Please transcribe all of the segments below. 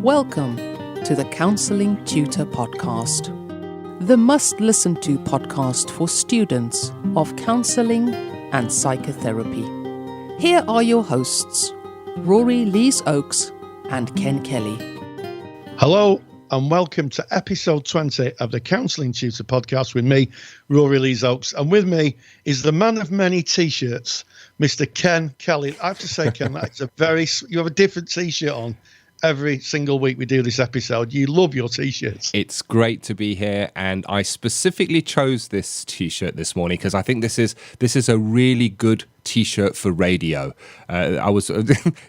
Welcome to the Counselling Tutor Podcast, the must-listen-to podcast for students of counselling and psychotherapy. Here are your hosts, Rory Lees-Oakes and Ken Kelly. Hello and welcome to episode 20 of the Counselling Tutor Podcast with me, Rory Lees-Oakes. And with me is the man of many T-shirts, Mr. Ken Kelly. I have to say, Ken, you have a different T-shirt on every single week we do this episode. You love your T-shirts. It's great to be here, and I specifically chose this T-shirt this morning because I think this is a really good T-shirt for radio.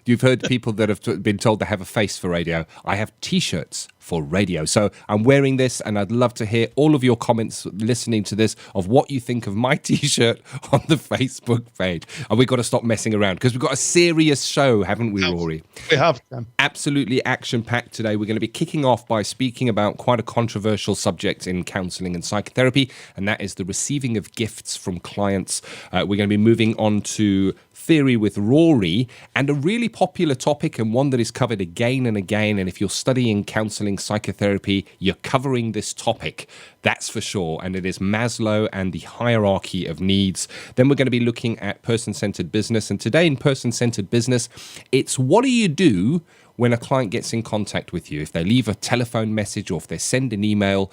You've heard people that have been told they have a face for radio. I have T-shirts for radio. So I'm wearing this, and I'd love to hear all of your comments listening to this of what you think of my T-shirt on the Facebook page. And we've got to stop messing around because we've got a serious show, haven't we, Rory? We have, Ken. Absolutely action-packed today. We're going to be kicking off by speaking about quite a controversial subject in counselling and psychotherapy, and that is the receiving of gifts from clients. We're going to be moving on to theory with Rory, and a really popular topic and one that is covered again and again. And if you're studying counselling psychotherapy, you're covering this topic, that's for sure. And it is Maslow and the hierarchy of needs. Then we're going to be looking at person-centered business. And today in person-centered business, it's what do you do when a client gets in contact with you? If they leave a telephone message or if they send an email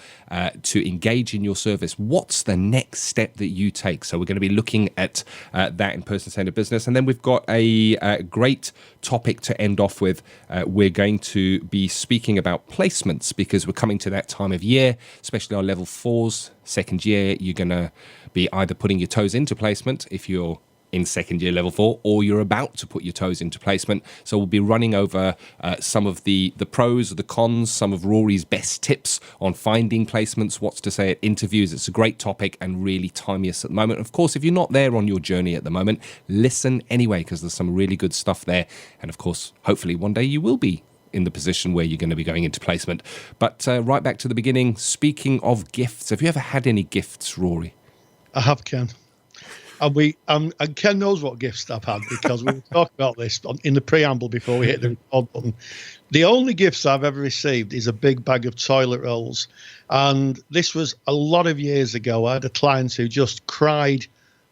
to engage in your service, what's the next step that you take? So we're going to be looking at that in person-centered business. And then we've got a great topic to end off with. We're going to be speaking about placements because we're coming to that time of year, especially our level 4s, second year. You're going to be either putting your toes into placement if you're in second year level 4, or you're about to put your toes into placement. So we'll be running over some of the pros, the cons, some of Rory's best tips on finding placements, what's to say at interviews. It's a great topic and really timeous at the moment. Of course, if you're not there on your journey at the moment, listen anyway, because there's some really good stuff there. And of course, hopefully one day you will be in the position where you're going to be going into placement. But right back to the beginning, speaking of gifts, have you ever had any gifts, Rory? I have, Ken. And Ken knows what gifts I've had because we were talking about this in the preamble before we hit the record button. The only gifts I've ever received is a big bag of toilet rolls. And this was a lot of years ago. I had a client who just cried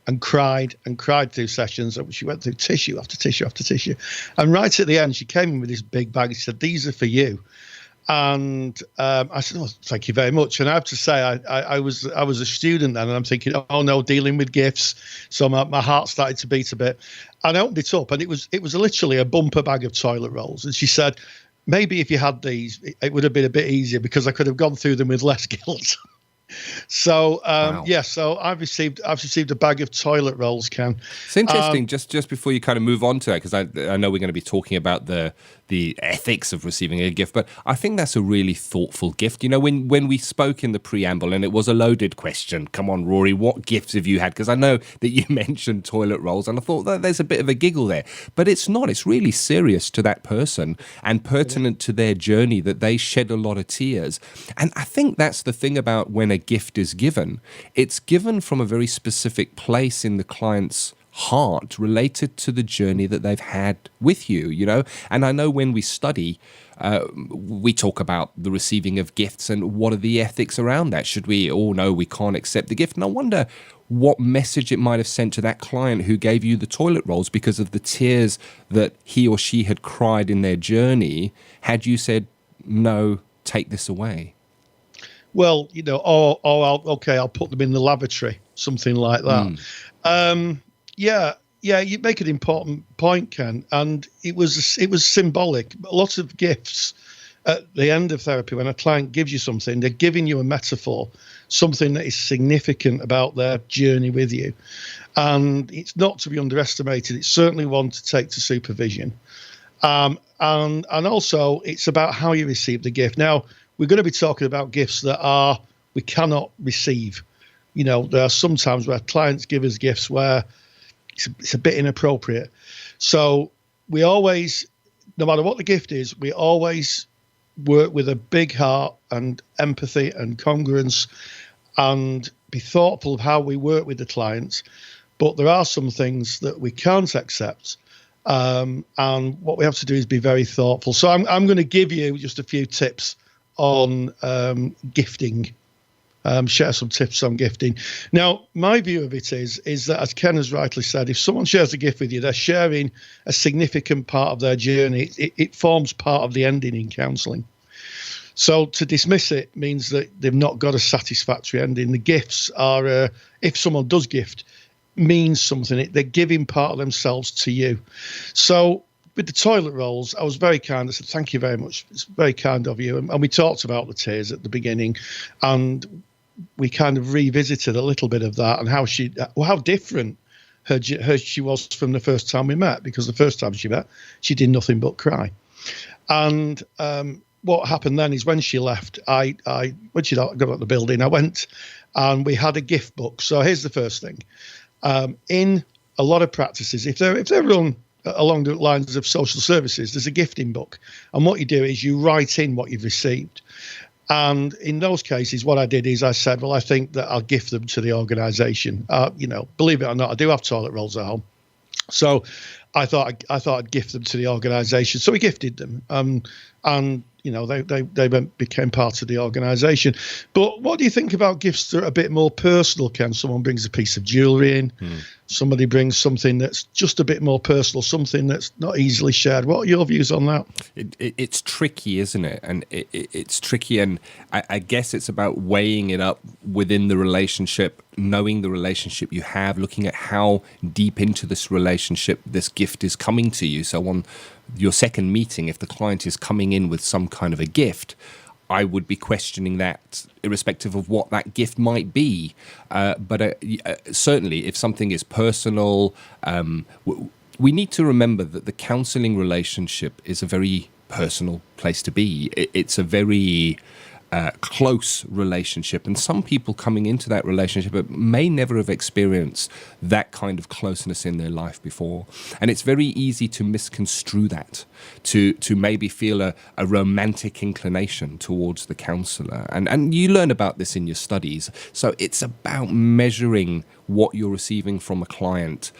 and cried and cried through sessions. She went through tissue after tissue after tissue. And right at the end, she came in with this big bag. She said, "These are for you." And I said, "Oh, thank you very much." And I have to say, I was a student then, and I'm thinking, "Oh no, dealing with gifts." So my heart started to beat a bit. And I opened it up, and it was literally a bumper bag of toilet rolls. And she said, "Maybe if you had these, it would have been a bit easier because I could have gone through them with less guilt." So Wow. yeah, so I've received a bag of toilet rolls, Ken. It's interesting. Just before you kind of move on to that, because I know we're going to be talking about the ethics of receiving a gift, but I think that's a really thoughtful gift. You know, when we spoke in the preamble, and it was a loaded question. Come on, Rory, what gifts have you had? Because I know that you mentioned toilet rolls, and I thought that there's a bit of a giggle there, but it's not. It's really serious to that person and pertinent to their journey that they shed a lot of tears. And I think that's the thing about when a gift is given. It's given from a very specific place in the client's heart related to the journey that they've had with you, you know. And I know when we study, we talk about the receiving of gifts and what are the ethics around that. Should we, oh no, we can't accept the gift. And I wonder what message it might have sent to that client who gave you the toilet rolls because of the tears that he or she had cried in their journey, had you said, "No, take this away." Well, you know, I'll put them in the lavatory, something like that. Yeah, you make an important point, Ken, and it was symbolic. Lots of gifts at the end of therapy, when a client gives you something, they're giving you a metaphor, something that is significant about their journey with you, and it's not to be underestimated. It's certainly one to take to supervision, and also it's about how you receive the gift. Now, we're going to be talking about gifts that we cannot receive. You know, there are some times where clients give us gifts where it's a bit inappropriate. So we always, no matter what the gift is, we always work with a big heart and empathy and congruence and be thoughtful of how we work with the clients. But there are some things that we can't accept. And what we have to do is be very thoughtful. So I'm going to give you just a few tips on gifting. Share some tips on gifting. Now, my view of it is that, as Ken has rightly said, if someone shares a gift with you, they're sharing a significant part of their journey. It forms part of the ending in counselling. So to dismiss it means that they've not got a satisfactory ending. The gifts are, if someone does gift, means something. They're giving part of themselves to you. So with the toilet rolls, I was very kind. I said, thank you very much. It's very kind of you. And we talked about the tears at the beginning, and we kind of revisited a little bit of that and how different she was from the first time we met, because the first time she met, she did nothing but cry. And what happened then is when she left, when she got out of the building, I went and we had a gift book. So here's the first thing. In a lot of practices, if they're run along the lines of social services, there's a gifting book. And what you do is you write in what you've received. And in those cases, what I did is I said, well, I think that I'll gift them to the organisation. Believe it or not, I do have toilet rolls at home. So I thought I'd gift them to the organisation. So we gifted them. And they became part of the organisation. But what do you think about gifts that are a bit more personal, Ken? Someone brings a piece of jewellery in. Somebody brings something that's just a bit more personal, something that's not easily shared. What are your views on that? It's tricky, isn't it? And it's tricky, and I guess it's about weighing it up within the relationship, knowing the relationship you have, looking at how deep into this relationship this gift is coming to you. So on your second meeting, if the client is coming in with some kind of a gift, I would be questioning that irrespective of what that gift might be. But certainly if something is personal, we need to remember that the counselling relationship is a very personal place to be. It's a very close relationship, and some people coming into that relationship may never have experienced that kind of closeness in their life before, and it's very easy to misconstrue that, to maybe feel a romantic inclination towards the counsellor, and you learn about this in your studies. So it's about measuring what you're receiving from a client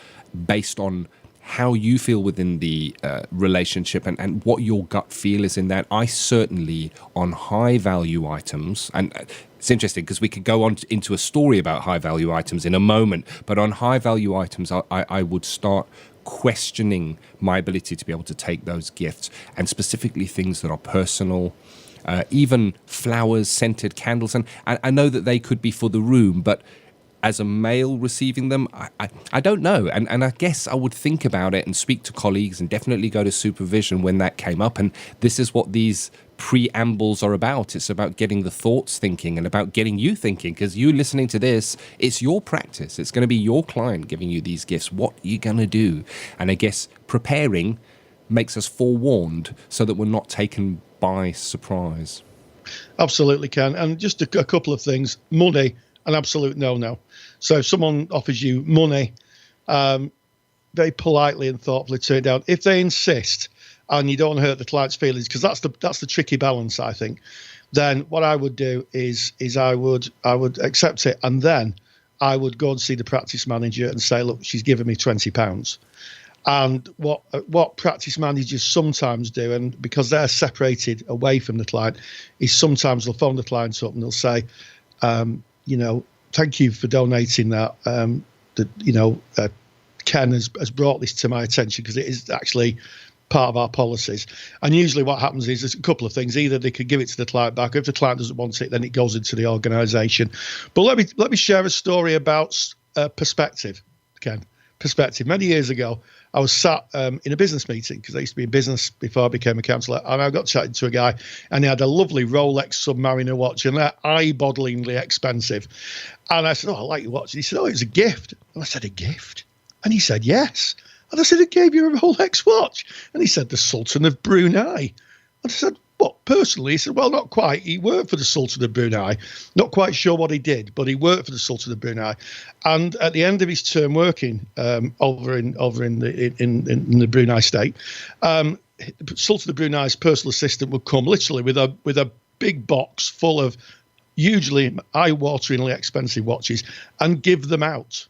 based on how you feel within the relationship and what your gut feel is in that. I certainly, on high value items, and it's interesting because we could go on into a story about high value items in a moment, but on high value items, I would start questioning my ability to be able to take those gifts, and specifically things that are personal, even flowers, scented candles. And I know that they could be for the room, but as a male receiving them, I don't know. And I guess I would think about it and speak to colleagues and definitely go to supervision when that came up. And this is what these preambles are about. It's about getting the thoughts thinking and about getting you thinking, because you listening to this, it's your practice. It's going to be your client giving you these gifts. What are you going to do? And I guess preparing makes us forewarned so that we're not taken by surprise. Absolutely, Ken. And just a couple of things. Money, an absolute no-no. So if someone offers you money, very politely and thoughtfully turn it down. If they insist and you don't hurt the client's feelings, because that's the tricky balance, I think, then what I would do is I would accept it, and then I would go and see the practice manager and say, look, she's given me £20. And what practice managers sometimes do, and because they're separated away from the client, is sometimes they'll phone the client up and they'll say, thank you for donating that. Ken has brought this to my attention because it is actually part of our policies. And usually what happens is there's a couple of things. Either they could give it to the client back. If the client doesn't want it, then it goes into the organisation. But let me share a story about perspective, Ken. Perspective. Many years ago, I was sat in a business meeting, because I used to be in business before I became a counsellor, and I got chatting to a guy, and he had a lovely Rolex Submariner watch, and they're eye-bogglingly expensive. And I said, I like your watch. And he said, it was a gift. And I said, a gift? And he said, yes. And I said, I gave you a Rolex watch. And he said, the Sultan of Brunei. And I said, what, personally? He said, well, not quite. He worked for the Sultan of Brunei. Not quite sure what he did, but he worked for the Sultan of Brunei. And at the end of his term working over in the Brunei state, Sultan of Brunei's personal assistant would come literally with a big box full of hugely eye-wateringly expensive watches and give them out.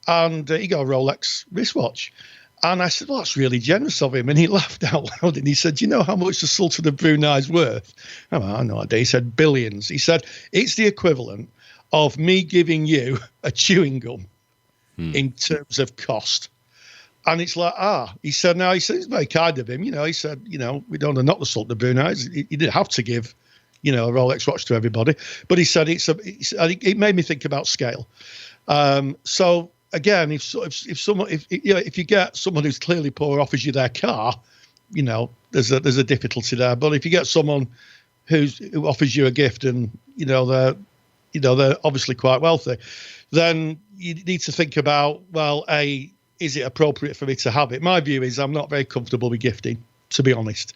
And he got a Rolex wristwatch. And I said, well, that's really generous of him. And he laughed out loud and he said, do you know how much the Sultan of Brunei is worth? I had no idea. He said, billions. He said, it's the equivalent of me giving you a chewing gum in terms of cost. And it's like, he said, it's very kind of him. He said, we don't want to knock the Sultan of Brunei. He didn't have to give, a Rolex watch to everybody. But he said, it made me think about scale. So again, if you get someone who's clearly poor offers you their car, there's a difficulty there. But if you get someone who offers you a gift and, they're obviously quite wealthy, then you need to think about, well, is it appropriate for me to have it? My view is I'm not very comfortable with gifting, to be honest.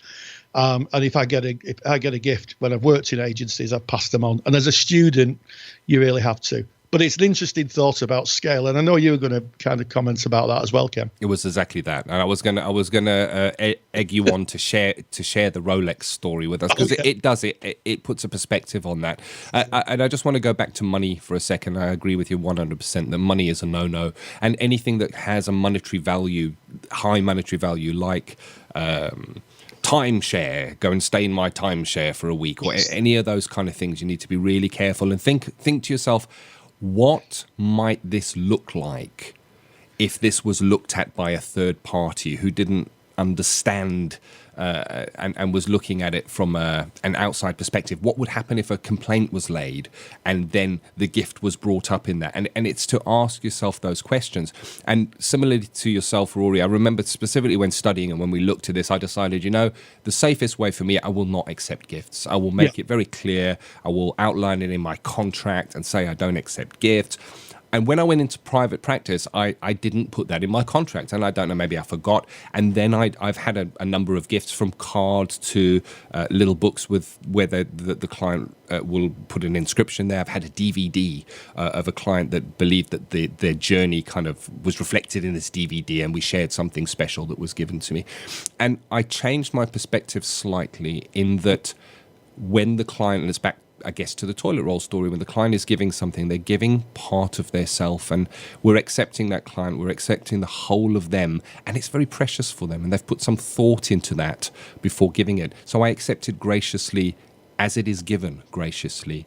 And if I get a gift when I've worked in agencies, I've passed them on. And as a student, you really have to. But it's an interesting thought about scale, and I know you were going to kind of comment about that as well, Ken. It was exactly that, and I was gonna egg you on to share the Rolex story with us, because it puts a perspective on that. And I just want to go back to money for a second. I agree with you 100% that money is a no-no, and anything that has a monetary value, high monetary value, like timeshare, go and stay in my timeshare for a week, or any of those kind of things, you need to be really careful and think to yourself, what might this look like if this was looked at by a third party who didn't understand and was looking at it from an outside perspective? What would happen if a complaint was laid and then the gift was brought up in that? And it's to ask yourself those questions. And similarly to yourself, Rory, I remember specifically when studying and when we looked at this, I decided, the safest way for me, I will not accept gifts. I will make it very clear. I will outline it in my contract and say I don't accept gifts. And when I went into private practice, I didn't put that in my contract, and I don't know, maybe I forgot. And then I've had a number of gifts, from cards to little books where the client will put an inscription there. I've had a DVD of a client that believed that their journey kind of was reflected in this DVD, and we shared something special that was given to me. And I changed my perspective slightly in that when the client, and it's back, I guess, to the toilet roll story, when the client is giving something, they're giving part of their self, and we're accepting that client, we're accepting the whole of them, and it's very precious for them, and they've put some thought into that before giving it. So I accept it graciously as it is given, graciously,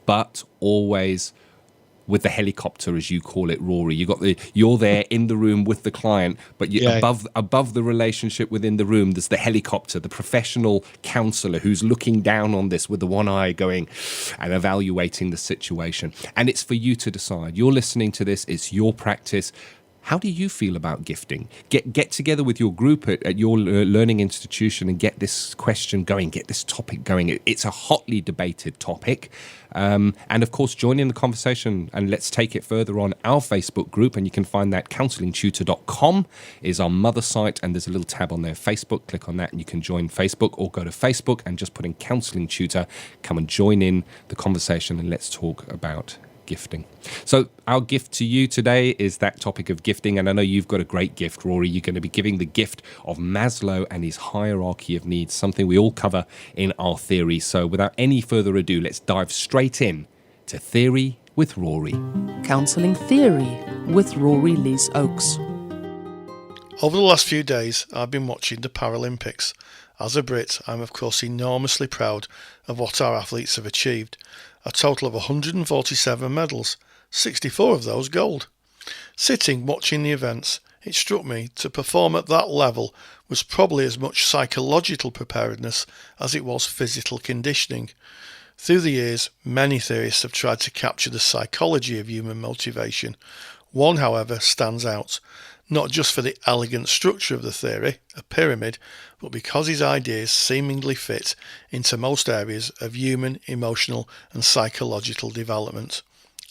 but always with the helicopter, as you call it, Rory. You're there in the room with the client, but above the relationship within the room, there's the helicopter, the professional counsellor who's looking down on this with the one eye going and evaluating the situation. And it's for you to decide. You're listening to this, it's your practice. How do you feel about gifting? Get together with your group at your learning institution and get this question going, get this topic going. It's a hotly debated topic. And of course, join in the conversation and let's take it further on our Facebook group. And you can find that counsellingtutor.com is our mother site. And there's a little tab on there, Facebook. Click on that and you can join Facebook, or go to Facebook and just put in Counselling Tutor. Come and join in the conversation and let's talk about gifting. So our gift to you today is that topic of gifting, and I know you've got a great gift, Rory. You're going to be giving the gift of Maslow and his hierarchy of needs, something we all cover in our theory. So without any further ado, let's dive straight in to Theory with Rory. Counselling Theory with Rory Lees Oakes. Over the last few days, I've been watching the Paralympics. As a Brit, I'm of course enormously proud of what our athletes have achieved. A total of 147 medals, 64 of those gold. Sitting watching the events, it struck me to perform at that level was probably as much psychological preparedness as it was physical conditioning. Through the years, many theorists have tried to capture the psychology of human motivation. One, however, stands out, not just for the elegant structure of the theory, a pyramid, but because his ideas seemingly fit into most areas of human, emotional and psychological development.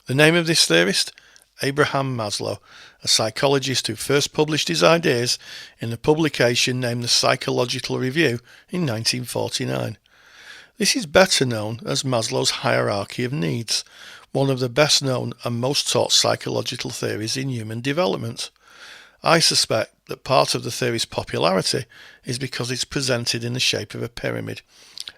The name of this theorist? Abraham Maslow, a psychologist who first published his ideas in a publication named the Psychological Review in 1949. This is better known as Maslow's hierarchy of needs, one of the best known and most taught psychological theories in human development. I suspect that part of the theory's popularity is because it's presented in the shape of a pyramid.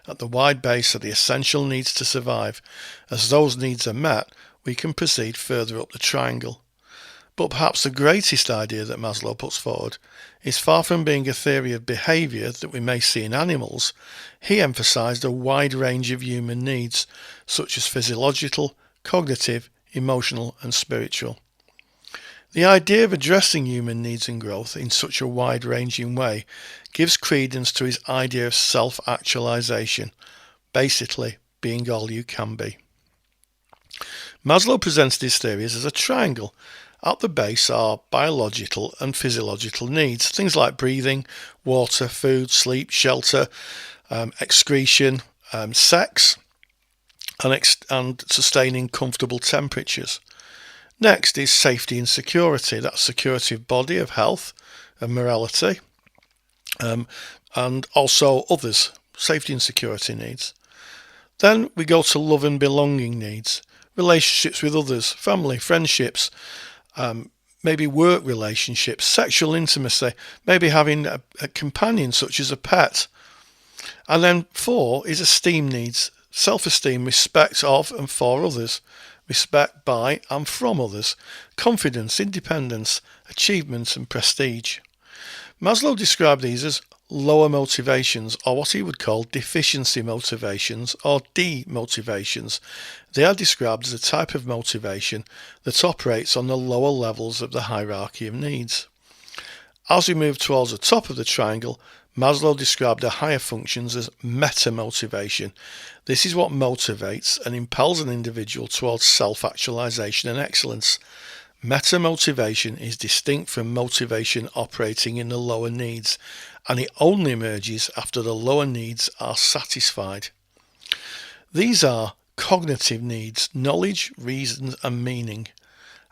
At the wide base are the essential needs to survive. As those needs are met, we can proceed further up the triangle. But perhaps the greatest idea that Maslow puts forward is far from being a theory of behaviour that we may see in animals. He emphasised a wide range of human needs, such as physiological, cognitive, emotional and spiritual. The idea of addressing human needs and growth in such a wide-ranging way gives credence to his idea of self-actualization, basically being all you can be. Maslow presented his theories as a triangle. At the base are biological and physiological needs, things like breathing, water, food, sleep, shelter, excretion, sex, and sustaining comfortable temperatures. Next is safety and security. That's security of body, of health, of morality, and also others, safety and security needs. Then we go to love and belonging needs, relationships with others, family, friendships, maybe work relationships, sexual intimacy, maybe having a companion such as a pet. And then 4 is esteem needs, self-esteem, respect of and for others, respect by and from others, confidence, independence, achievement and prestige. Maslow described these as lower motivations, or what he would call deficiency motivations or demotivations. They are described as a type of motivation that operates on the lower levels of the hierarchy of needs. As we move towards the top of the triangle, Maslow described the higher functions as meta-motivation. This is what motivates and impels an individual towards self-actualization and excellence. Meta-motivation is distinct from motivation operating in the lower needs, and it only emerges after the lower needs are satisfied. These are cognitive needs, knowledge, reason and meaning.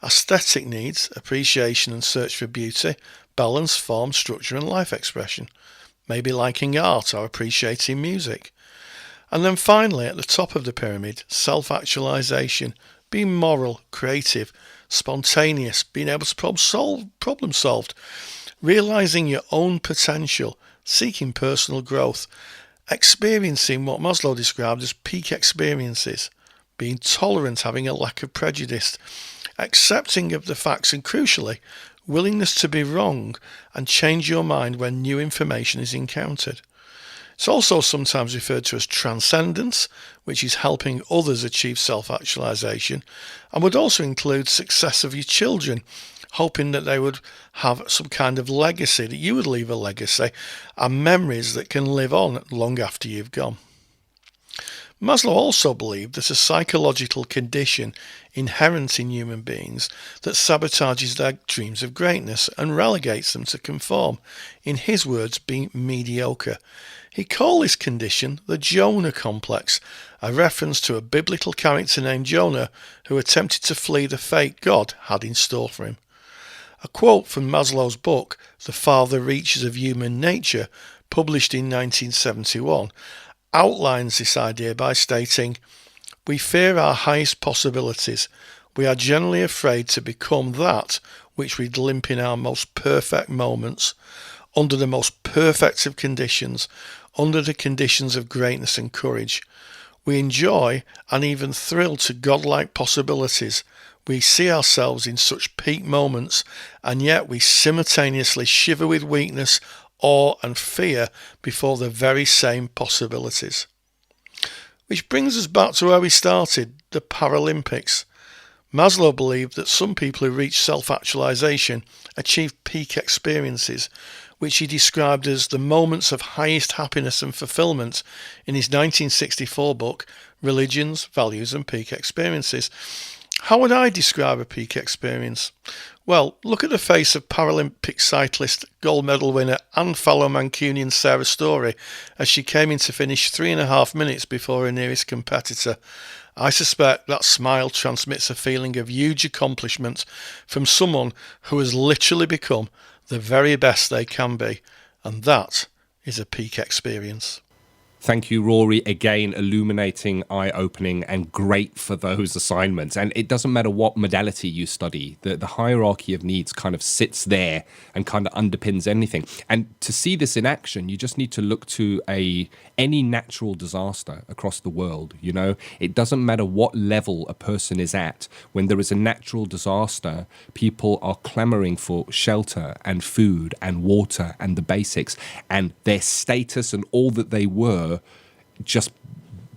Aesthetic needs, appreciation and search for beauty, balance, form, structure and life expression. Maybe liking art or appreciating music. And then finally, at the top of the pyramid, self-actualization, being moral, creative, spontaneous, being able to problem solve, realizing your own potential, seeking personal growth, experiencing what Maslow described as peak experiences, being tolerant, having a lack of prejudice, accepting of the facts and, crucially, willingness to be wrong and change your mind when new information is encountered. It's also sometimes referred to as transcendence, which is helping others achieve self-actualization, and would also include success of your children, hoping that they would have some kind of legacy, that you would leave a legacy, and memories that can live on long after you've gone. Maslow also believed that a psychological condition inherent in human beings that sabotages their dreams of greatness and relegates them to conform, in his words, being mediocre. He called this condition the Jonah complex, a reference to a biblical character named Jonah who attempted to flee the fate God had in store for him. A quote from Maslow's book, The Farther Reaches of Human Nature, published in 1971, outlines this idea by stating, "We fear our highest possibilities. We are generally afraid to become that which we glimpse in our most perfect moments, under the most perfect of conditions, under the conditions of greatness and courage. We enjoy and even thrill to godlike possibilities. We see ourselves in such peak moments, and yet we simultaneously shiver with weakness, awe and fear before the very same possibilities." Which brings us back to where we started, the Paralympics. Maslow believed that some people who reach self-actualization achieve peak experiences, which he described as the moments of highest happiness and fulfillment in his 1964 book, Religions, Values and Peak Experiences. How would I describe a peak experience? Well, look at the face of Paralympic cyclist, gold medal winner and fellow Mancunian Sarah Storey as she came in to finish 3.5 minutes before her nearest competitor. I suspect that smile transmits a feeling of huge accomplishment from someone who has literally become the very best they can be, and that is a peak experience. Thank you, Rory. Again, illuminating, eye-opening, and great for those assignments. And it doesn't matter what modality you study, the hierarchy of needs kind of sits there and kind of underpins anything. And to see this in action, you just need to look to any natural disaster across the world. You know, it doesn't matter what level a person is at. When there is a natural disaster, people are clamoring for shelter and food and water and the basics, and their status and all that they were just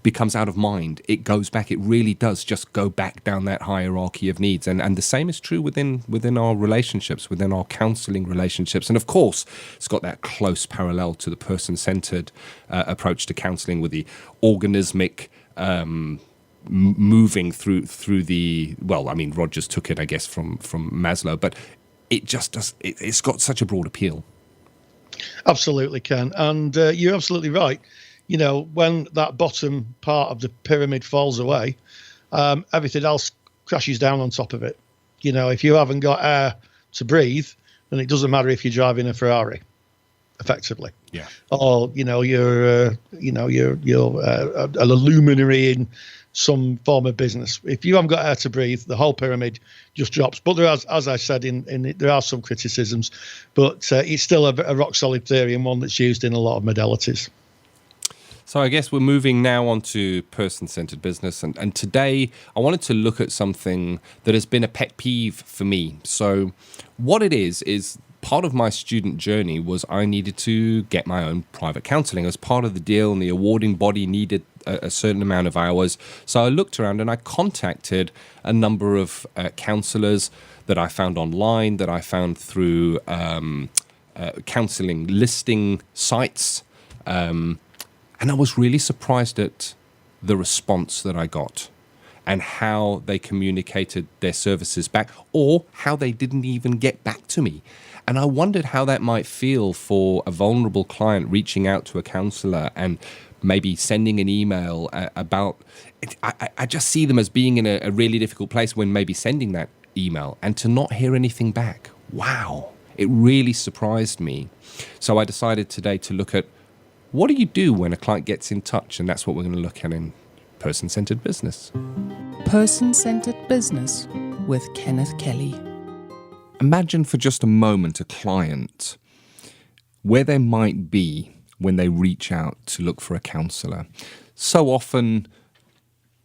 becomes out of mind. It goes back. It really does just go back down that hierarchy of needs. And the same is true within our relationships, within our counselling relationships. And of course, it's got that close parallel to the person-centred approach to counselling, with the organismic moving through the, well, I mean, Rogers took it, I guess, from Maslow, but it just does, it's got such a broad appeal. Absolutely, Ken. And you're absolutely right. You know, when that bottom part of the pyramid falls away, everything else crashes down on top of it. You know, if you haven't got air to breathe, then it doesn't matter if you're driving a Ferrari, effectively. Yeah. Or, you're a luminary in some form of business. If you haven't got air to breathe, the whole pyramid just drops. But there are, as I said, there are some criticisms, but it's still a rock solid theory, and one that's used in a lot of modalities. So I guess we're moving now on to person-centered business. And today I wanted to look at something that has been a pet peeve for me. So what it is part of my student journey was I needed to get my own private counselling as part of the deal, and the awarding body needed a certain amount of hours. So I looked around and I contacted a number of counsellors that I found online, that I found through counselling listing sites. And I was really surprised at the response that I got and how they communicated their services back, or how they didn't even get back to me. And I wondered how that might feel for a vulnerable client reaching out to a counsellor and maybe sending an email about it. I just see them as being in a really difficult place when maybe sending that email and to not hear anything back. Wow, it really surprised me. So I decided today to look at, what do you do when a client gets in touch? And that's what we're going to look at in Person-Centered Business. Person-Centered Business with Kenneth Kelly. Imagine for just a moment a client where they might be when they reach out to look for a counsellor. So often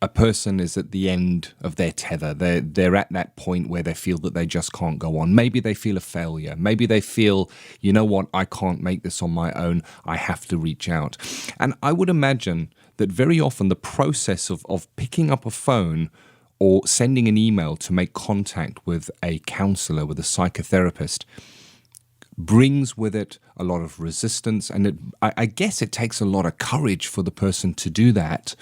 a person is at the end of their tether. They're at that point where they feel that they just can't go on. Maybe they feel a failure. Maybe they feel, you know what, I can't make this on my own. I have to reach out. And I would imagine that very often the process of picking up a phone or sending an email to make contact with a counsellor, with a psychotherapist, brings with it a lot of resistance. And I guess it takes a lot of courage for the person to do that.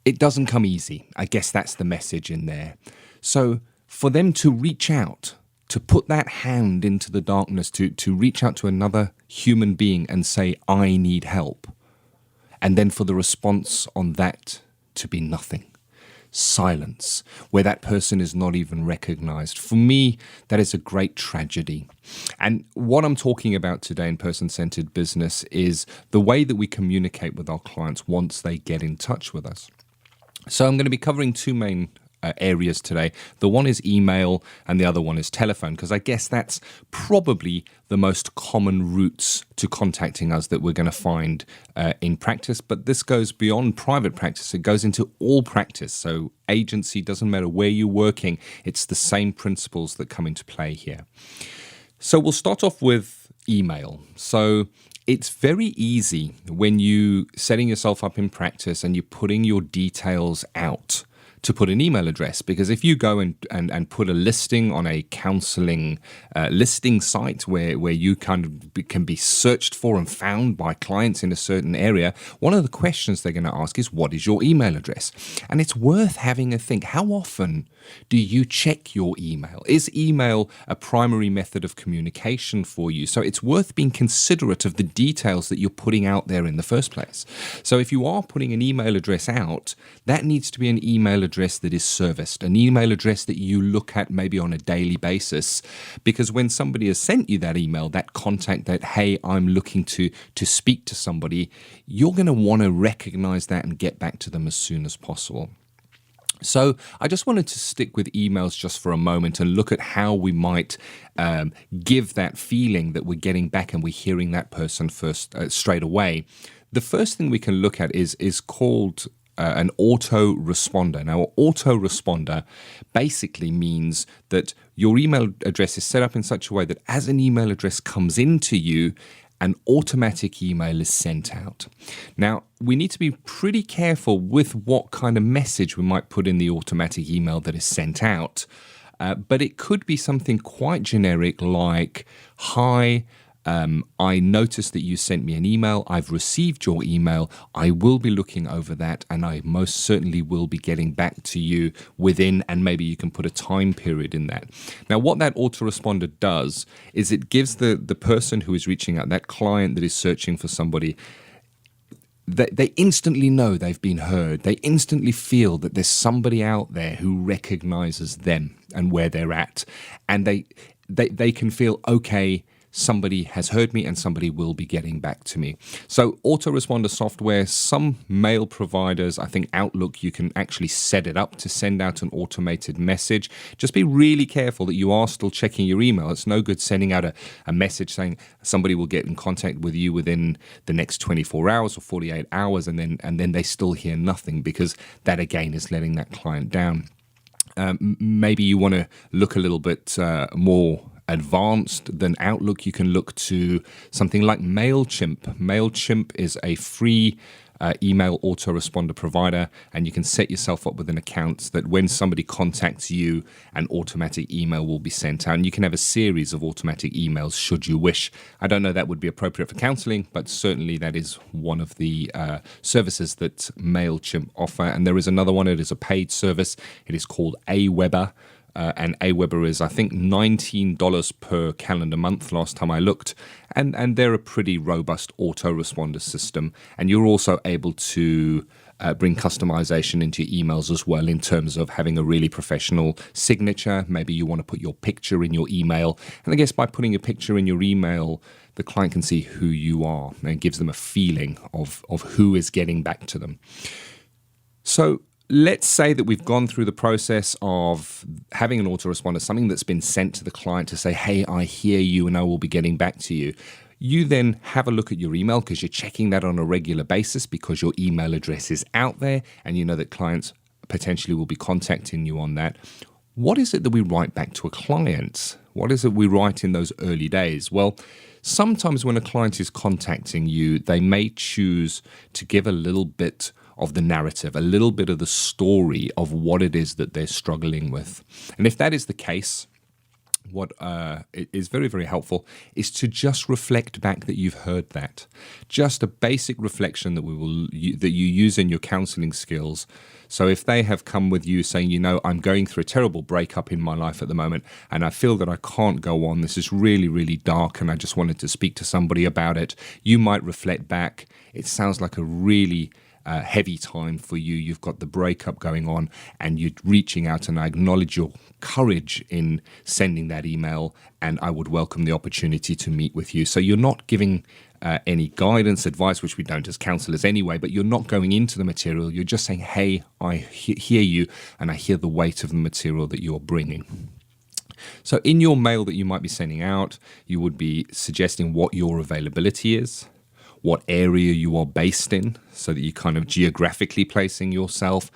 It doesn't come easy. I guess that's the message in there. So for them to reach out, to put that hand into the darkness, to reach out to another human being and say, I need help, and then for the response on that to be nothing. Silence, where that person is not even recognized. For me, that is a great tragedy. And what I'm talking about today in Person-Centered Business is the way that we communicate with our clients once they get in touch with us. So I'm going to be covering two main areas today. The one is email and the other one is telephone, because I guess that's probably the most common routes to contacting us that we're going to find in practice. But this goes beyond private practice. It goes into all practice. So agency, doesn't matter where you're working. It's the same principles that come into play here. So we'll start off with email. So it's very easy when you setting yourself up in practice and you're putting your details out to put an email address, because if you go and put a listing on a counselling listing site where you kind of can be searched for and found by clients in a certain area, one of the questions they're going to ask is, what is your email address? And it's worth having a think. How often do you check your email? Is email a primary method of communication for you? So it's worth being considerate of the details that you're putting out there in the first place. So if you are putting an email address out, that needs to be an email address address that is serviced, an email address that you look at maybe on a daily basis. Because when somebody has sent you that email, that contact, that, hey, I'm looking to speak to somebody, you're going to want to recognize that and get back to them as soon as possible. So I just wanted to stick with emails just for a moment and look at how we might give that feeling that we're getting back and we're hearing that person first straight away. The first thing we can look at is called an autoresponder. Now, an autoresponder basically means that your email address is set up in such a way that as an email address comes into you, an automatic email is sent out. Now, we need to be pretty careful with what kind of message we might put in the automatic email that is sent out. But it could be something quite generic like, hi, I noticed that you sent me an email. I've received your email. I will be looking over that, and I most certainly will be getting back to you within, and maybe you can put a time period in that. Now, what that autoresponder does is it gives the person who is reaching out, that client that is searching for somebody, they instantly know they've been heard. They instantly feel that there's somebody out there who recognizes them and where they're at. And they can feel, okay, somebody has heard me and somebody will be getting back to me. So autoresponder software, some mail providers, I think Outlook, you can actually set it up to send out an automated message. Just be really careful that you are still checking your email. It's no good sending out a message saying somebody will get in contact with you within the next 24 hours or 48 hours and then they still hear nothing, because that again is letting that client down. Maybe you want to look a little bit more advanced than Outlook. You can look to something like MailChimp. MailChimp is a free email autoresponder provider, and you can set yourself up with an account that when somebody contacts you, an automatic email will be sent out. And you can have a series of automatic emails should you wish. I don't know that would be appropriate for counseling, but certainly that is one of the services that MailChimp offer. And there is another one. It is a paid service. It is called Aweber. And Aweber is, I think, $19 per calendar month last time I looked. And they're a pretty robust autoresponder system. And you're also able to bring customization into your emails as well, in terms of having a really professional signature. Maybe you want to put your picture in your email. And I guess by putting a picture in your email, the client can see who you are, and it gives them a feeling of who is getting back to them. So let's say that we've gone through the process of having an autoresponder, something that's been sent to the client to say, hey, I hear you and I will be getting back to you. You then have a look at your email, because you're checking that on a regular basis because your email address is out there and you know that clients potentially will be contacting you on that. What is it that we write back to a client? What is it we write in those early days? Well, sometimes when a client is contacting you, they may choose to give a little bit of the narrative, a little bit of the story of what it is that they're struggling with. And if that is the case, what is very, very helpful is to just reflect back that you've heard that. Just a basic reflection that you use in your counseling skills. So if they have come with you saying, you know, I'm going through a terrible breakup in my life at the moment, and I feel that I can't go on, this is really, really dark, and I just wanted to speak to somebody about it, you might reflect back. It sounds like a really heavy time for you. You've got the breakup going on and you're reaching out, and I acknowledge your courage in sending that email, and I would welcome the opportunity to meet with you. So you're not giving any guidance, advice, which we don't as counselors anyway, but you're not going into the material. You're just saying, hey, I hear you and I hear the weight of the material that you're bringing. So in your mail that you might be sending out, you would be suggesting what your availability is, what area you are based in, so that you're kind of geographically placing yourself.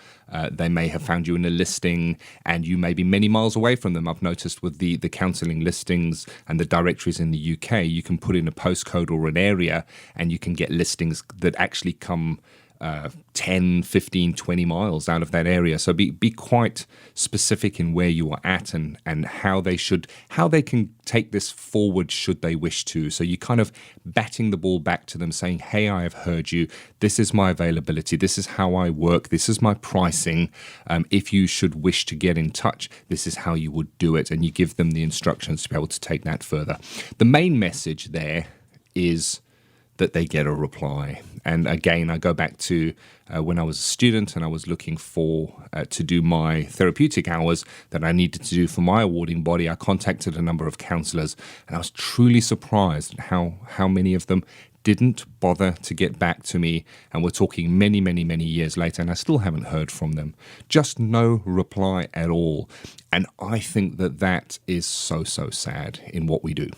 They may have found you in a listing and you may be many miles away from them. I've noticed with the counselling listings and the directories in the UK, you can put in a postcode or an area and you can get listings that actually come 10, 15, 20 miles out of that area. So be quite specific in where you are at and how they can take this forward should they wish to. So you kind of batting the ball back to them saying, hey, I have heard you. This is my availability. This is how I work. This is my pricing. If you should wish to get in touch, this is how you would do it. And you give them the instructions to be able to take that further. The main message there is that they get a reply. And again, I go back to when I was a student and I was looking for to do my therapeutic hours that I needed to do for my awarding body. I contacted a number of counsellors, and I was truly surprised at how many of them didn't bother to get back to me, and we're talking many, many, many years later, and I still haven't heard from them. Just no reply at all. And I think that is so sad in what we do.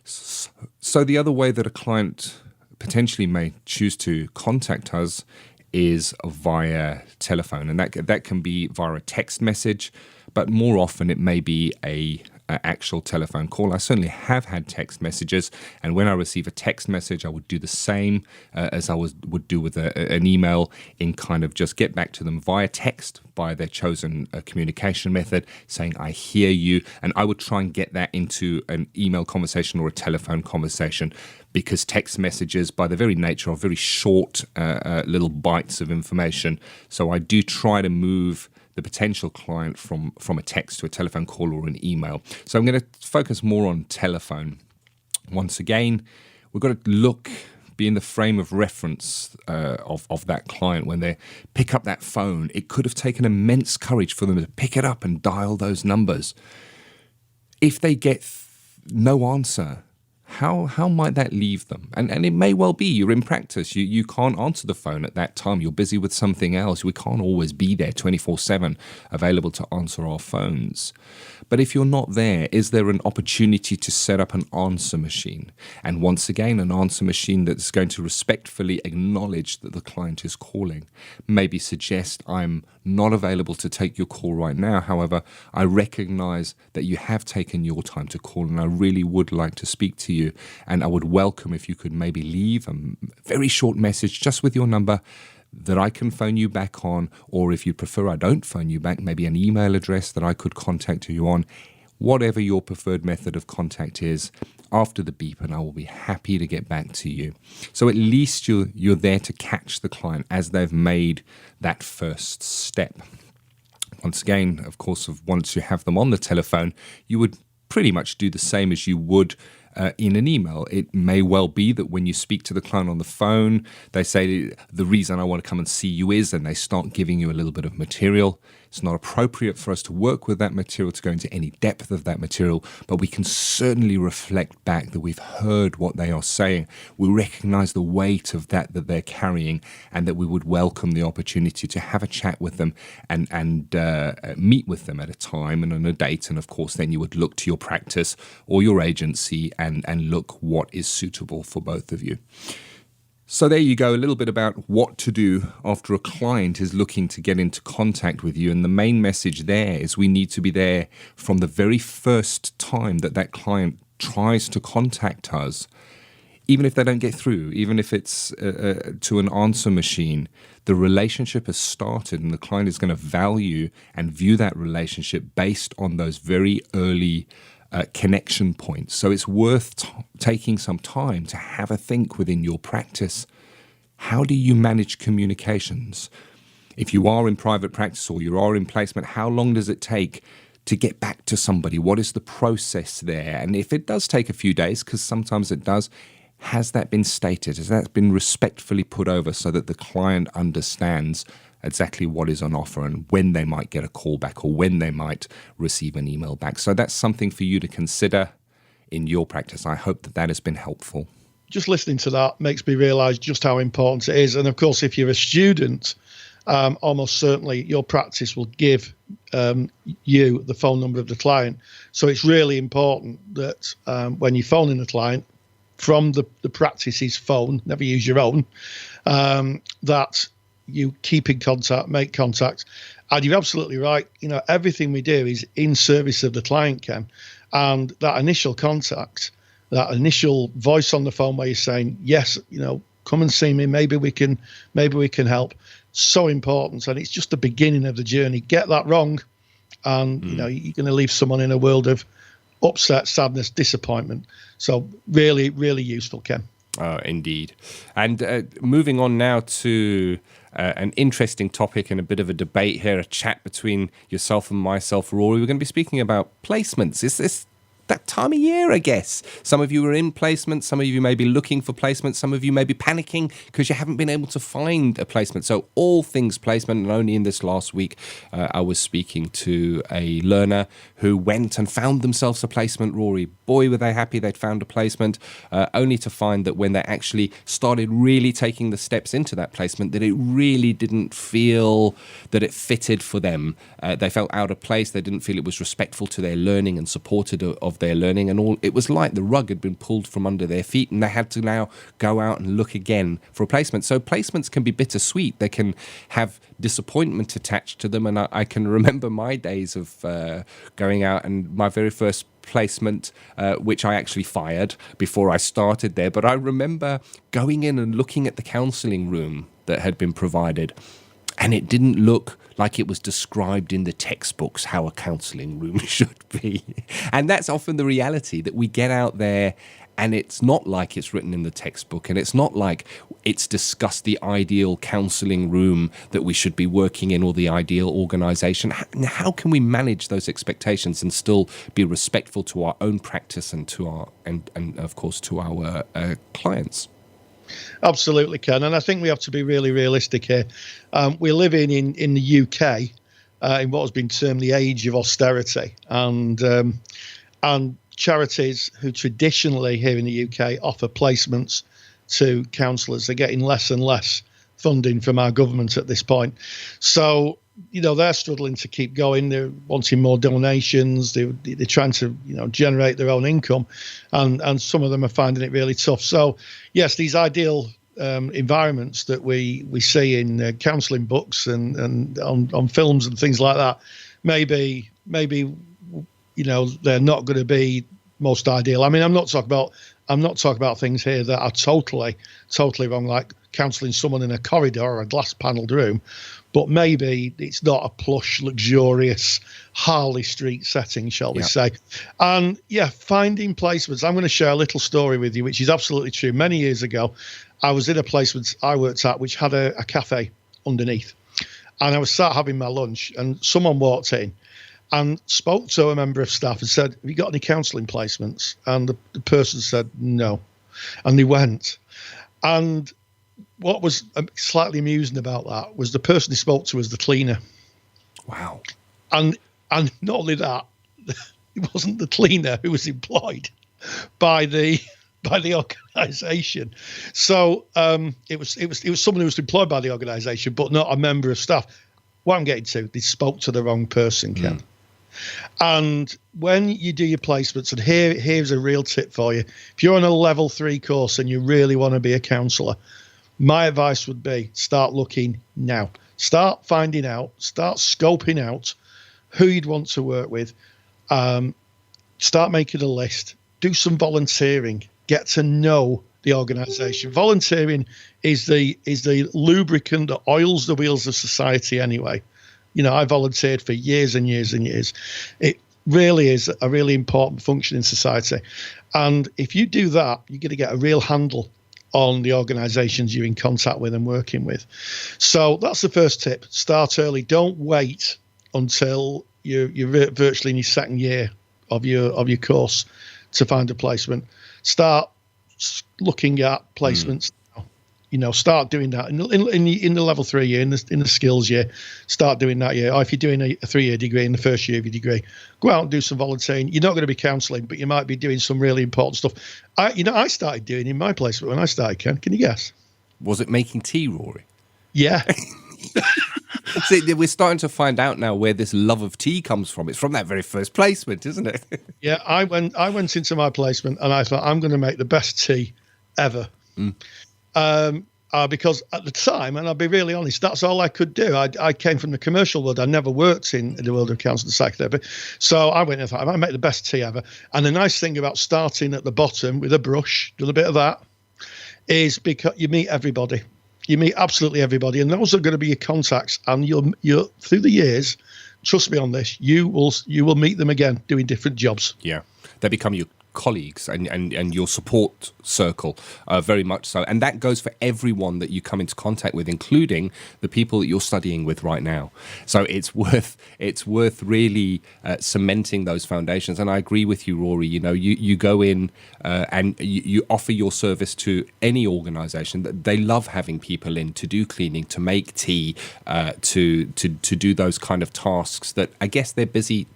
So the other way that a client potentially may choose to contact us is via telephone, and that can be via a text message, but more often it may be a actual telephone call. I certainly have had text messages, and when I receive a text message, I would do the same as I would do with an email, in kind of just get back to them via text, via their chosen communication method, saying, I hear you, and I would try and get that into an email conversation or a telephone conversation, because text messages, by their very nature, are very short little bites of information. So I do try to move the potential client from a text to a telephone call or an email. So I'm going to focus more on telephone. Once again, we've got to be in the frame of reference of that client when they pick up that phone. It could have taken immense courage for them to pick it up and dial those numbers. If they get no answer, how might that leave them? And it may well be you're in practice. You can't answer the phone at that time. You're busy with something else. We can't always be there 24/7 available to answer our phones. But if you're not there, is there an opportunity to set up an answer machine? And once again, an answer machine that's going to respectfully acknowledge that the client is calling. Maybe suggest, I'm not available to take your call right now. However, I recognize that you have taken your time to call, and I really would like to speak to you. And I would welcome if you could maybe leave a very short message just with your number that I can phone you back on, or if you prefer I don't phone you back, maybe an email address that I could contact you on. Whatever your preferred method of contact is, after the beep, and I will be happy to get back to you. So at least you're there to catch the client as they've made that first step. Once again, of course, once you have them on the telephone, you would pretty much do the same as you would in an email. It may well be that when you speak to the client on the phone, they say, the reason I want to come and see you is, and they start giving you a little bit of material. It's not appropriate for us to work with that material, to go into any depth of that material, but we can certainly reflect back that we've heard what they are saying. We recognize the weight of that they're carrying, and that we would welcome the opportunity to have a chat with them and meet with them at a time and on a date. And of course, then you would look to your practice or your agency and look what is suitable for both of you. So there you go, a little bit about what to do after a client is looking to get into contact with you. And the main message there is we need to be there from the very first time that client tries to contact us. Even if they don't get through, even if it's to an answer machine, the relationship has started, and the client is going to value and view that relationship based on those very early connection points. So it's worth taking some time to have a think within your practice. How do you manage communications? If you are in private practice or you are in placement, how long does it take to get back to somebody? What is the process there? And if it does take a few days, because sometimes it does, has that been stated? Has that been respectfully put over so that the client understands exactly what is on offer and when they might get a call back or when they might receive an email back? So that's something for you to consider in your practice. I hope that has been helpful. Just listening to that makes me realise just how important it is. And of course, if you're a student, almost certainly your practice will give you the phone number of the client. So it's really important that when you're phoning the client from the practice's phone, never use your own, that you keep in contact, make contact. And you're absolutely right. Everything we do is in service of the client, Ken. And that initial contact, that initial voice on the phone where you're saying, yes, come and see me. Maybe we can help. So important. And it's just the beginning of the journey. Get that wrong, and you're going to leave someone in a world of upset, sadness, disappointment. So really, really useful, Ken. Indeed. And moving on now to an interesting topic and a bit of a debate here, a chat between yourself and myself, Rory. We're going to be speaking about placements. Is this that time of year, I guess. Some of you are in placement, some of you may be looking for placement, some of you may be panicking because you haven't been able to find a placement. So all things placement, and only in this last week, I was speaking to a learner who went and found themselves a placement, Rory. Boy, were they happy they'd found a placement, only to find that when they actually started really taking the steps into that placement, that it really didn't feel that it fitted for them. They felt out of place. They didn't feel it was respectful to their learning and supported of their learning, and all. It was like the rug had been pulled from under their feet, and they had to now go out and look again for a placement. So placements can be bittersweet. They can have disappointment attached to them, and I can remember my days of going out, and my very first placement, which I actually fired before I started there. But I remember going in and looking at the counselling room that had been provided, and it didn't look like it was described in the textbooks how a counselling room should be. And that's often the reality, that we get out there and it's not like it's written in the textbook, and it's not like it's discussed the ideal counselling room that we should be working in, or the ideal organisation. How can we manage those expectations and still be respectful to our own practice and to our and of course to our clients? Absolutely, Ken. And I think we have to be really realistic here. We're living in the UK in what has been termed the age of austerity, and charities who traditionally here in the UK offer placements to counsellors are getting less and less funding from our government at this point. So, they're struggling to keep going. They're wanting more donations. They're trying to, generate their own income, and some of them are finding it really tough. So, yes, these ideal environments that we see in counselling books and on films and things like that, maybe they're not going to be most ideal. I mean, I'm not talking about things here that are totally wrong, like counselling someone in a corridor or a glass panelled room. But maybe it's not a plush, luxurious Harley Street setting, shall we say. And finding placements. I'm going to share a little story with you, which is absolutely true. Many years ago, I was in a placement I worked at, which had a cafe underneath. And I was sat having my lunch, and someone walked in and spoke to a member of staff and said, "Have you got any counselling placements?" And the person said, "No." And they went. And what was slightly amusing about that was the person he spoke to was the cleaner. Wow. And not only that, it wasn't the cleaner who was employed by the organisation. So it was someone who was employed by the organisation, but not a member of staff. What I'm getting to, they spoke to the wrong person, Ken. And when you do your placements, and here's a real tip for you. If you're on a level 3 course and you really want to be a counsellor, my advice would be start looking now. Start finding out, start scoping out who you'd want to work with. Start making a list. Do some volunteering. Get to know the organisation. Volunteering is the lubricant that oils the wheels of society anyway. I volunteered for years and years and years. It really is a really important function in society. And if you do that, you're going to get a real handle on the organisations you're in contact with and working with. So that's the first tip. Start early. Don't wait until you're virtually in your second year of your course to find a placement. Start looking at placements now. Start doing that in the level 3 year, in the skills year. Start doing that year. Or if you're doing a 3-year degree, in the first year of your degree, go out and do some volunteering. You're not going to be counselling, but you might be doing some really important stuff. I started doing in my placement when I started, Ken. Can you guess? Was it making tea, Rory? Yeah. See, we're starting to find out now where this love of tea comes from. It's from that very first placement, isn't it? Yeah, I went into my placement and I thought, I'm going to make the best tea ever. Because at the time, and I'll be really honest, that's all I could do. I came from the commercial world. I never worked in the world of counselling and psychotherapy. So I went and thought, I make the best tea ever. And the nice thing about starting at the bottom with a brush, do a bit of that, is because you meet everybody. You meet absolutely everybody. And those are going to be your contacts. And you're through the years, trust me on this, you will meet them again doing different jobs. Yeah. They become your colleagues and your support circle, very much so. And that goes for everyone that you come into contact with, including the people that you're studying with right now. So it's worth really cementing those foundations. And I agree with you, Rory. You go in and you offer your service to any organization. They love having people in to do cleaning, to make tea, to do those kind of tasks that I guess they're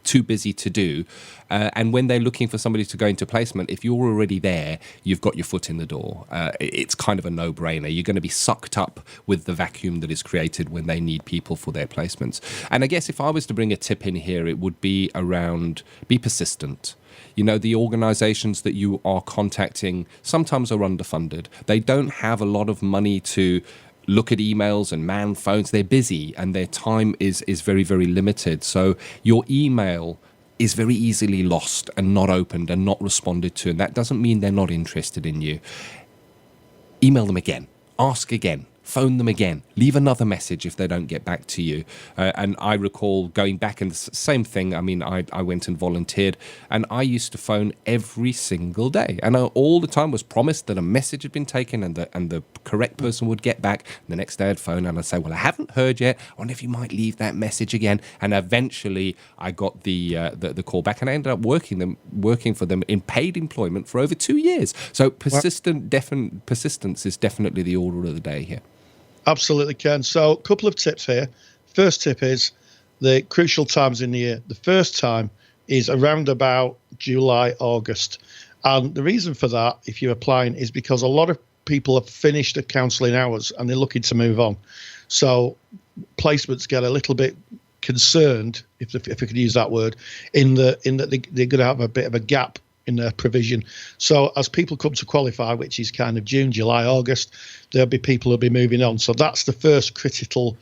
too busy to do. And when they're looking for somebody to go into placement, if you're already there, you've got your foot in the door. It's kind of a no-brainer. You're going to be sucked up with the vacuum that is created when they need people for their placements. And I guess if I was to bring a tip in here, it would be around be persistent. The organizations that you are contacting sometimes are underfunded. They don't have a lot of money to look at emails and man phones. They're busy and their time is very, very limited. So your email is very easily lost and not opened and not responded to. And that doesn't mean they're not interested in you. Email them again. Ask again. Phone them again. Leave another message if they don't get back to you. And I recall going back and the same thing. I mean, I went and volunteered and I used to phone every single day. And I all the time was promised that a message had been taken and the correct person would get back. And the next day I'd phone and I'd say, well, I haven't heard yet. I wonder if you might leave that message again. And eventually I got the call back and I ended up working for them in paid employment for over 2 years. So persistence is definitely the order of the day here. Absolutely, Ken. So a couple of tips here. First tip is the crucial times in the year. The first time is around about July, August. And the reason for that, if you're applying, is because a lot of people have finished their counselling hours and they're looking to move on. So placements get a little bit concerned, if I could use that word, in that they're going to have a bit of a gap in their provision. So as people come to qualify, which is kind of June, July, August, there'll be people who'll be moving on. So that's the first critical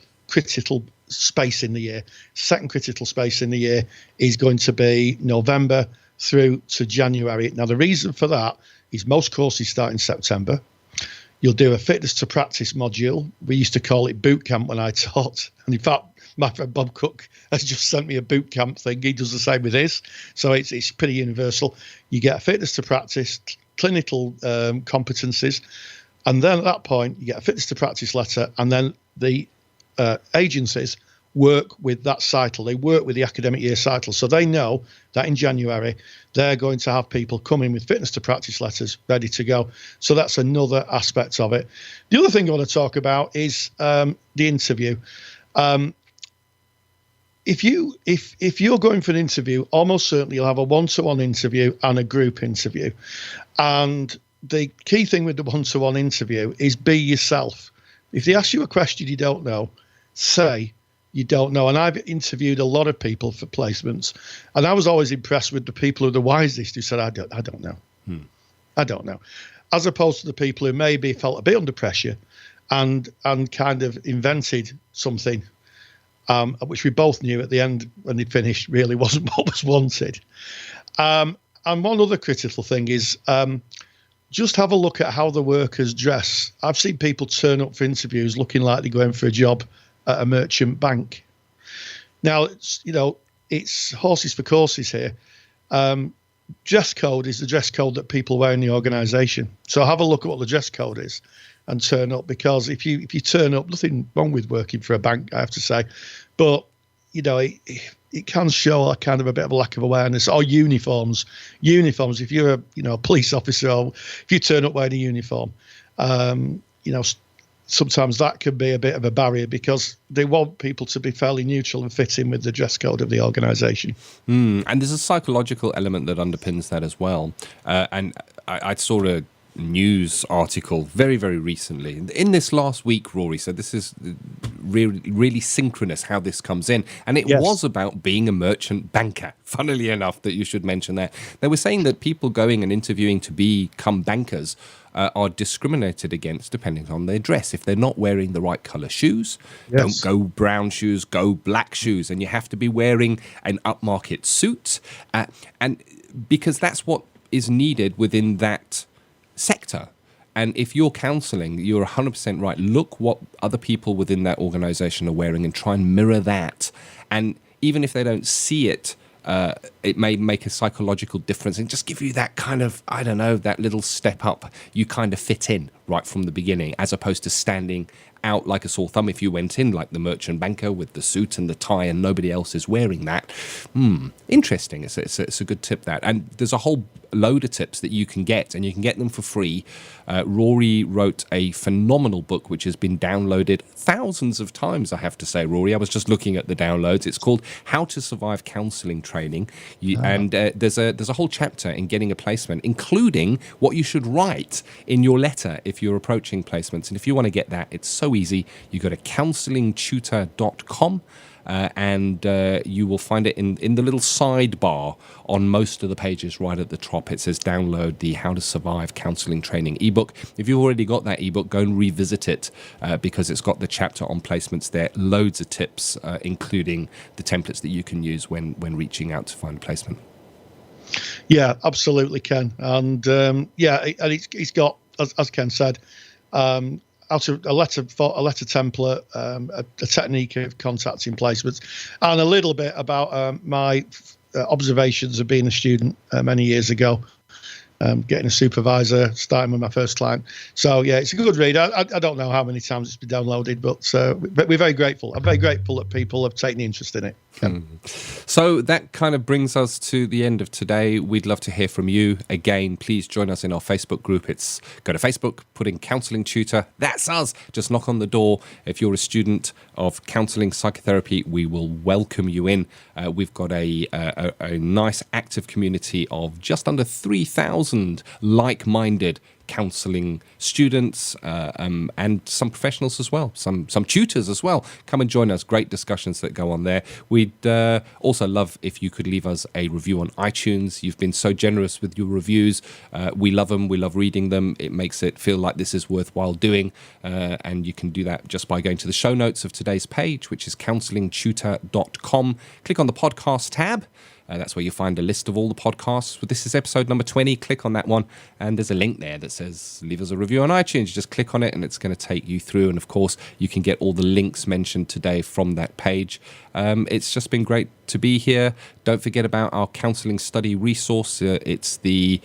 space in the year. Second critical space in the year is going to be November through to January. Now, the reason for that is most courses start in September. You'll do a fitness to practice module. We used to call it boot camp when I taught. And in fact, my friend Bob Cook has just sent me a boot camp thing. He does the same with his. So it's pretty universal. You get a fitness to practice, clinical competencies. And then at that point, you get a fitness to practice letter. And then the agencies work with that cycle. They work with the academic year cycle. So they know that in January, they're going to have people come in with fitness to practice letters ready to go. So that's another aspect of it. The other thing I want to talk about is the interview. If you're going for an interview, almost certainly you'll have a one-to-one interview and a group interview. And the key thing with the one-to-one interview is be yourself. If they ask you a question you don't know, say you don't know. And I've interviewed a lot of people for placements, and I was always impressed with the people who are the wisest who said, I don't know. I don't know. As opposed to the people who maybe felt a bit under pressure and kind of invented something, which we both knew at the end when they finished really wasn't what was wanted. And one other critical thing is just have a look at how the workers dress. I've seen people turn up for interviews looking like they're going for a job at a merchant bank. Now, it's horses for courses here. Dress code is the dress code that people wear in the organisation. So have a look at what the dress code is and turn up, because if you turn up, nothing wrong with working for a bank, I have to say, but it can show a kind of a bit of a lack of awareness. Or uniforms. If you're a police officer, or if you turn up wearing a uniform, sometimes that can be a bit of a barrier because they want people to be fairly neutral and fit in with the dress code of the organisation. And there's a psychological element that underpins that as well. And I saw a news article very, very recently in this last week, Rory. So this is really synchronous how this comes in. And it was about being a merchant banker. Funnily enough, that you should mention that. They were saying that people going and interviewing to become bankers are discriminated against depending on their dress. If they're not wearing the right colour shoes, don't go brown shoes, go black shoes. And you have to be wearing an upmarket suit. And because that's what is needed within that sector. And if you're counselling, you're 100% right. Look what other people within that organisation are wearing and try and mirror that. And even if they don't see it it may make a psychological difference and just give you that kind of, I don't know, that little step up. You kind of fit in right from the beginning, as opposed to standing out like a sore thumb if you went in like the merchant banker with the suit and the tie and nobody else is wearing that. Interesting. It's a good tip, that. And there's a whole load of tips that you can get, and you can get them for free. Rory wrote a phenomenal book which has been downloaded thousands of times, I have to say, Rory. I was just looking at the downloads. It's called How to Survive Counselling Training. And there's a whole chapter in getting a placement, including what you should write in your letter if you're approaching placements. And if you want to get that, it's so easy. You go to counsellingtutor.com. And you will find it in the little sidebar on most of the pages right at the top. It says download the How to Survive Counselling Training ebook. If you've already got that ebook, go and revisit it because it's got the chapter on placements there. Loads of tips, including the templates that you can use when reaching out to find a placement. Yeah, absolutely, Ken. And and he's got, as Ken said, out of a letter template, a technique of contacting placements, and a little bit about my observations of being a student many years ago, getting a supervisor, starting with my first client. So yeah, it's a good read. I don't know how many times it's been downloaded, but we're very grateful. I'm very grateful that people have taken interest in it. So that kind of brings us to the end of today. We'd love to hear from you. Again, please join us in our Facebook group. Go to Facebook, put in Counselling Tutor. That's us. Just knock on the door. If you're a student of counselling psychotherapy, we will welcome you in. We've got a nice active community of just under 3,000 like-minded counselling students and some professionals as well, some tutors as well. Come and join us. Great discussions that go on there. We'd also love if you could leave us a review on iTunes. You've been so generous with your reviews. We love them. We love reading them. It makes it feel like this is worthwhile doing. And you can do that just by going to the show notes of today's page, which is counsellingtutor.com. Click on the podcast tab. That's where you find a list of all the podcasts. This is episode number 20. Click on that one, and there's a link there that says leave us a review on iTunes. You just click on it, and it's going to take you through. And, of course, you can get all the links mentioned today from that page. It's just been great to be here. Don't forget about our counselling study resource. It's the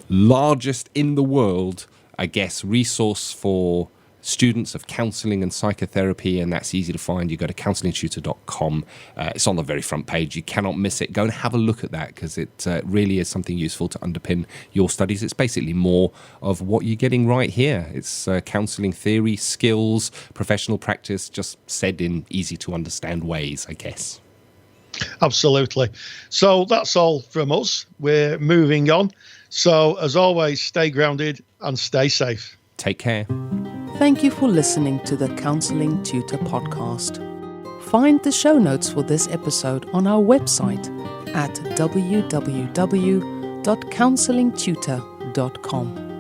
largest in the world, I guess, resource for students of counselling and psychotherapy, and that's easy to find. You go to counsellingtutor.com. It's on the very front page. You cannot miss it. Go and have a look at that because it really is something useful to underpin your studies. It's basically more of what you're getting right here. It's counselling theory, skills, professional practice, just said in easy to understand ways, I guess. Absolutely. So that's all from us. We're moving on. So as always, stay grounded and stay safe. Take care. Thank you for listening to the Counselling Tutor podcast. Find the show notes for this episode on our website at www.counsellingtutor.com.